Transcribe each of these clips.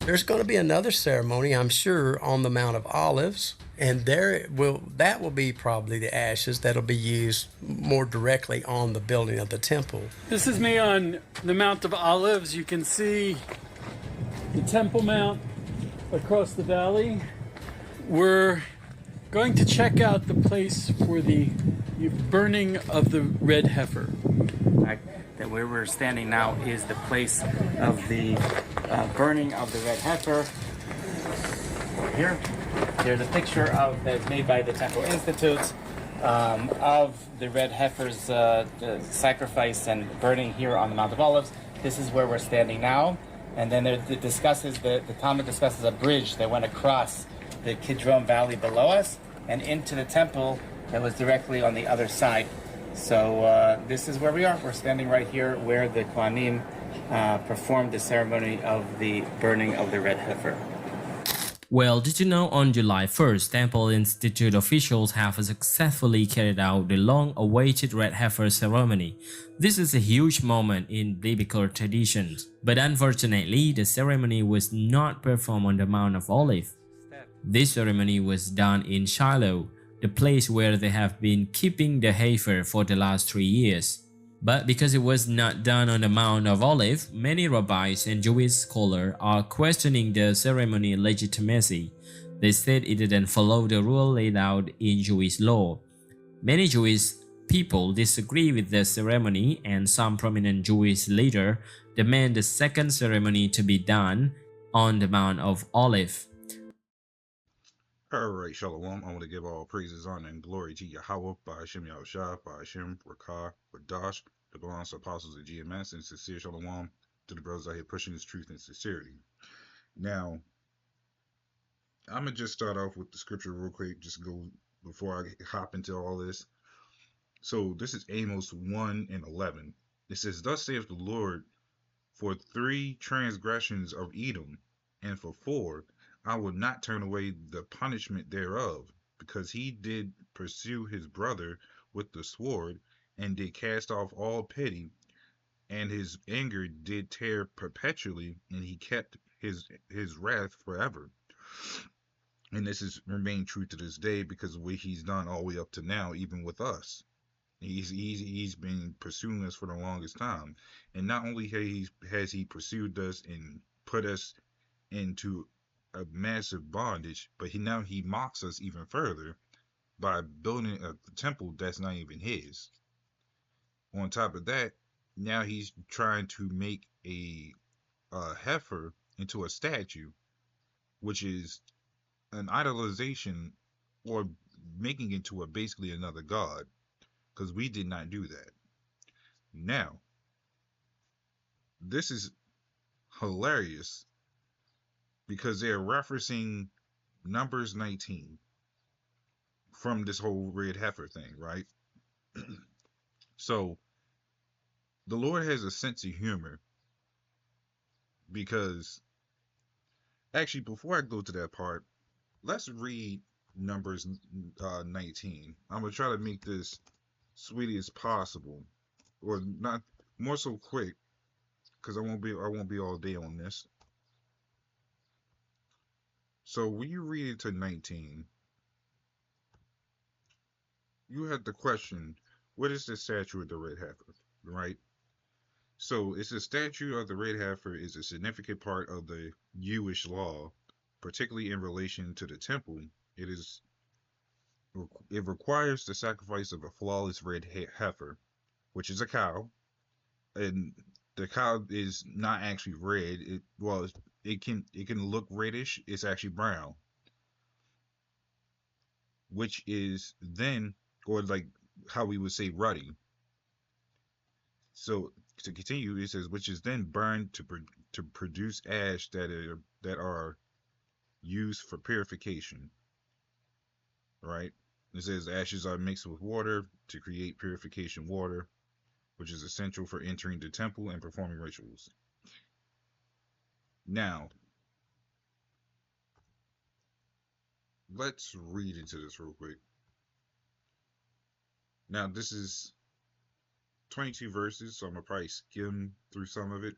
There's going to be another ceremony, I'm sure, on the Mount of Olives, and that will be probably the ashes that'll be used more directly on the building of the temple. This is me on the Mount of Olives. You can see the Temple Mount across the valley. We're going to check out the place for the burning of the red heifer. That where we're standing now is the place of the burning of the red heifer. Here, there's a picture that's made by the Temple Institute of the red heifer's sacrifice and burning here on the Mount of Olives. This is where we're standing now, and then the Talmud discusses a bridge that went across the Kidron Valley below us and into the temple that was directly on the other side. So this is where we are. We're standing right here where the Kohanim performed the ceremony of the burning of the red heifer. Well, did you know on July 1st, Temple Institute officials have successfully carried out the long-awaited Red Heifer ceremony? This is a huge moment in biblical traditions, but unfortunately, the ceremony was not performed on the Mount of Olives. This ceremony was done in Shiloh, the place where they have been keeping the heifer for the last 3 years. But because it was not done on the Mount of Olives, many rabbis and Jewish scholars are questioning the ceremony legitimacy. They said it didn't follow the rule laid out in Jewish law. Many Jewish people disagree with the ceremony, and some prominent Jewish leaders demand the second ceremony to be done on the Mount of Olives. Alright, Shalom. I want to give all praises, honor, and glory to Yahweh, by Hashem Yahushua, by Hashem, Rakah, Radash, the belongs to apostles of GMS, and sincere Shalom to the brothers out here pushing this truth and sincerity. Now, I'm going to just start off with the scripture real quick, just go before I hop into all this. So, this is Amos 1 and 11. It says, "Thus saith the Lord, for 3 transgressions of Edom, and for 4, I will not turn away the punishment thereof, because he did pursue his brother with the sword, and did cast off all pity, and his anger did tear perpetually, and he kept his wrath forever." And this has remained true to this day, because of what he's done all the way up to now, even with us. He's been pursuing us for the longest time, and not only has he pursued us and put us into a massive bondage, but now he mocks us even further by building a temple that's not even his. On top of that, now he's trying to make a heifer into a statue, which is an idolization, or making it into basically another god, because we did not do that. Now, this is hilarious, because they're referencing Numbers 19 from this whole red heifer thing, right? So, the Lord has a sense of humor, because, actually, before I go to that part, let's read Numbers 19. I'm going to try to make this sweet as possible, or not, more so quick, because I won't be all day on this. So when you read it to 19, you have the question, what is the statue of the red heifer, right? So it's the statue of the red heifer is a significant part of the Jewish law, particularly in relation to the temple. It requires the sacrifice of a flawless red heifer, which is a cow, and the cow is not actually red. It can look reddish. It's actually brown, which is then, or like how we would say ruddy. So to continue, it says, which is then burned to produce ash that are used for purification. Right? It says ashes are mixed with water to create purification water, which is essential for entering the temple and performing rituals. Now, let's read into this real quick. Now, this is 22 verses, so I'm going to probably skim through some of it.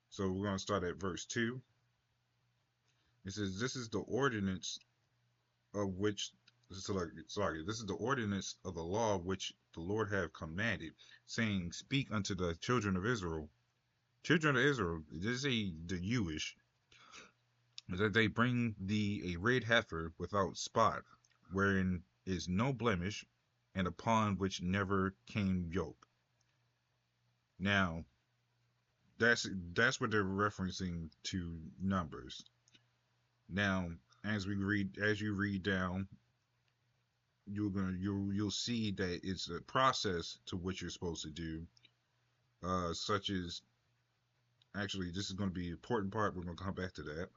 So we're going to start at verse 2. It says, "This is the ordinance of which." Sorry, this is the ordinance of the law which the Lord have commanded, saying, "Speak unto the children of Israel." Children of Israel, this is the Jewish, that they bring thee a red heifer without spot, wherein is no blemish, and upon which never came yoke. Now, that's what they're referencing to Numbers. Now, as you read down, you'll see that it's a process to what you're supposed to do, such as, actually, this is going to be an important part. We're going to come back to that.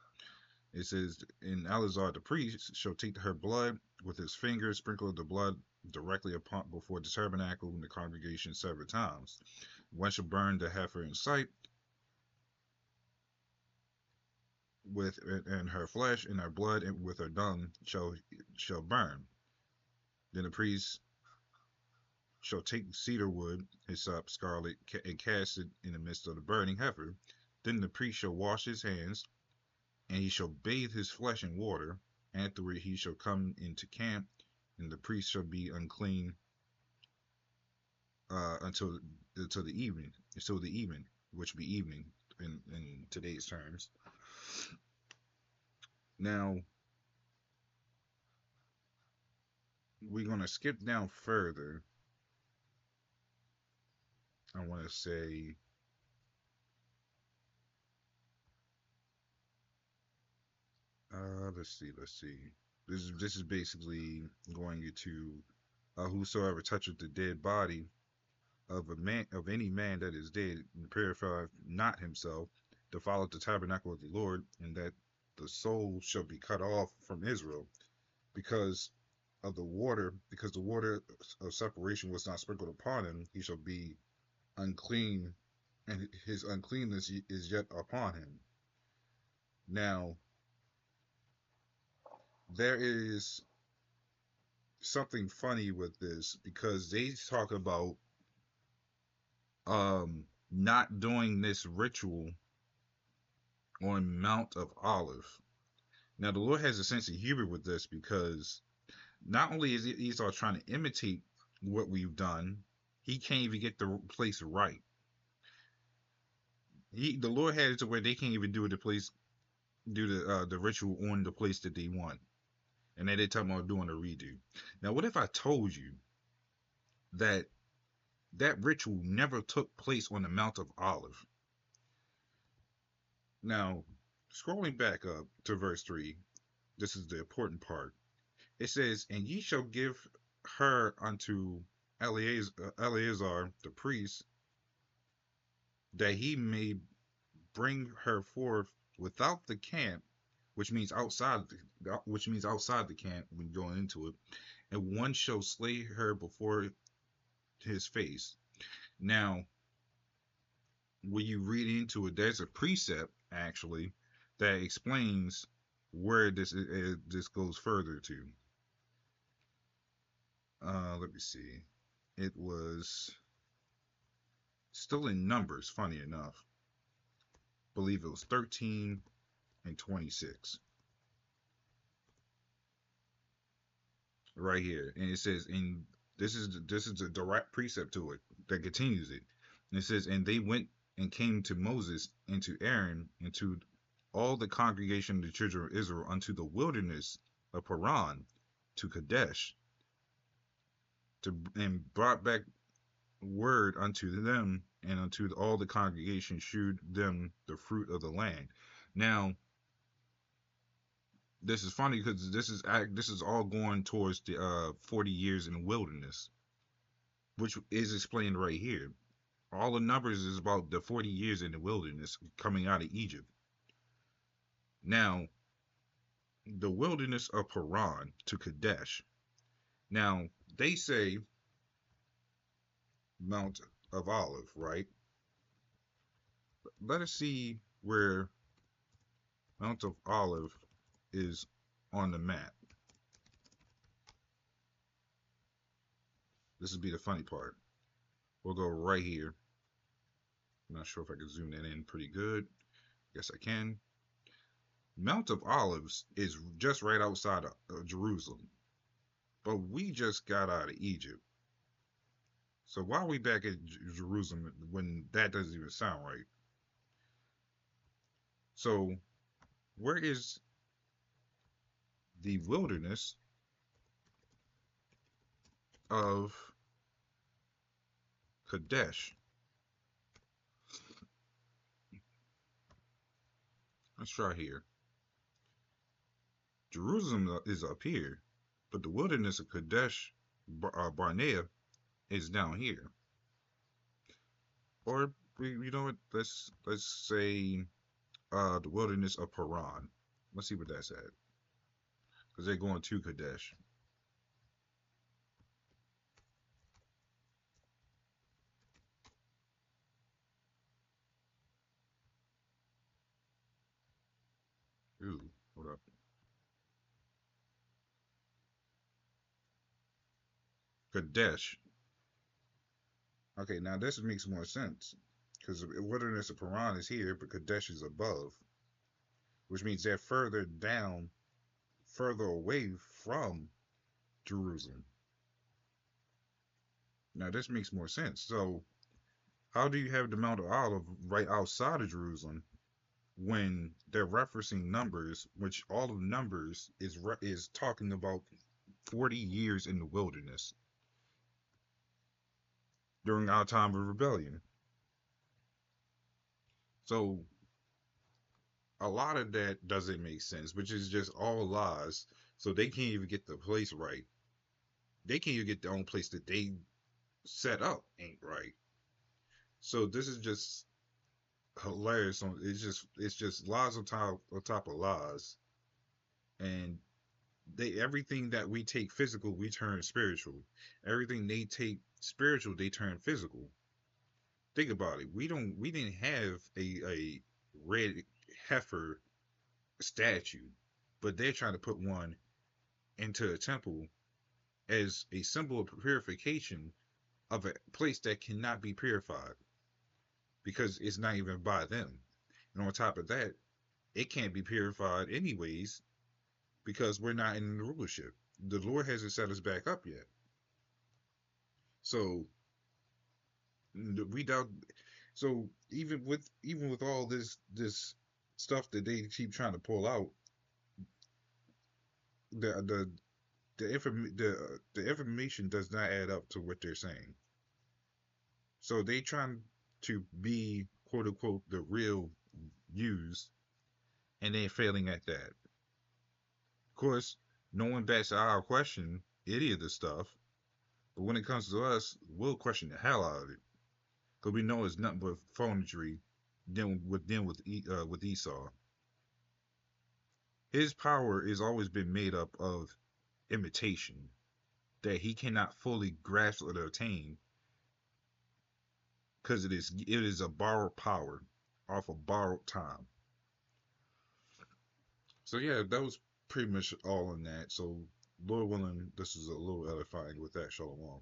It says, "And Eleazar the priest shall take her blood with his fingers, sprinkle the blood directly upon before the tabernacle in the congregation 7 times. One shall burn the heifer in sight, with and her flesh and her blood, and with her dung shall burn. Then the priest shall take cedar wood, hyssop, scarlet, and cast it in the midst of the burning heifer. Then the priest shall wash his hands, and he shall bathe his flesh in water. Afterward he shall come into camp, and the priest shall be unclean until the evening, which be evening in today's terms." Now, we're going to skip down further. I want to say, let's see. This is basically going into, "Whosoever toucheth the dead body of any man that is dead, and purify not himself, defileth the tabernacle of the Lord, and that the soul shall be cut off from Israel, because the water of separation was not sprinkled upon him. He shall be unclean, and his uncleanness is yet upon him." Now, there is something funny with this, because they talk about not doing this ritual on Mount of Olive. Now, the Lord has a sense of humor with this, because not only is Esau trying to imitate what we've done, he can't even get the place right. The Lord had it to where they can't even do the ritual on the place that they want, and then they talk about doing a redo. Now, what if I told you that ritual never took place on the Mount of Olive? Now, scrolling back up to verse 3, this is the important part. It says, "And ye shall give her unto Eleazar the priest, that he may bring her forth without the camp," which means outside the camp when going into it, "and one shall slay her before his face." Now, when you read into it, there's a precept actually that explains where this goes further to. Let me see. It was still in Numbers, funny enough. I believe it was 13 and 26. Right here. And it says, and this is a direct precept to it that continues it. And it says, "And they went and came to Moses and to Aaron and to all the congregation of the children of Israel unto the wilderness of Paran, to Kadesh, and brought back word unto them, and unto all the congregation shewed them the fruit of the land." Now, this is funny, because this is all going towards the 40 years in the wilderness, which is explained right here. All the Numbers is about the 40 years in the wilderness coming out of Egypt. Now, the wilderness of Paran to Kadesh. Now, they say Mount of Olive, right? Let us see where Mount of Olive is on the map. This would be the funny part. We'll go right here. I'm not sure if I can zoom that in pretty good. Yes, I can. Mount of Olives is just right outside of Jerusalem, but we just got out of Egypt. So why are we back at Jerusalem when that doesn't even sound right? So where is the wilderness of Kadesh? Let's try here. Jerusalem is up here, but the wilderness of Kadesh Barnea is down here. Or you know what? Let's say the wilderness of Paran. Let's see what that's at, because they're going to Kadesh. Ooh, hold up. Kadesh. Okay, now this makes more sense because the wilderness of Paran is here, but Kadesh is above, which means they're further down, further away from Jerusalem. Now this makes more sense. So how do you have the Mount of Olive right outside of Jerusalem when they're referencing numbers, which all of numbers is talking about 40 years in the wilderness during our time of rebellion? So a lot of that doesn't make sense, which is just all lies. So they can't even get the place right. They can't even get their own place that they set up ain't right. So this is just hilarious. It's just lies on top of lies, and everything that we take physical, we turn spiritual. Everything they take spiritual, they turn physical. Think about it. We didn't have a red heifer statue, but they're trying to put one into a temple as a symbol of purification of a place that cannot be purified because it's not even by them. And on top of that, it can't be purified anyways because we're not in the rulership. The Lord hasn't set us back up yet. So we doubt. So even with all this stuff that they keep trying to pull out, the the information does not add up to what they're saying. So they trying to be quote unquote the real news, and they're failing at that. Of course, no one bats our question any of this stuff, but when it comes to us, we'll question the hell out of it because we know it's nothing but phonetry. With Esau, his power has always been made up of imitation that he cannot fully grasp or attain because it is a borrowed power off of borrowed time. So yeah, that was pretty much all in that. So Lord willing, this is a little edifying with that. Shalom.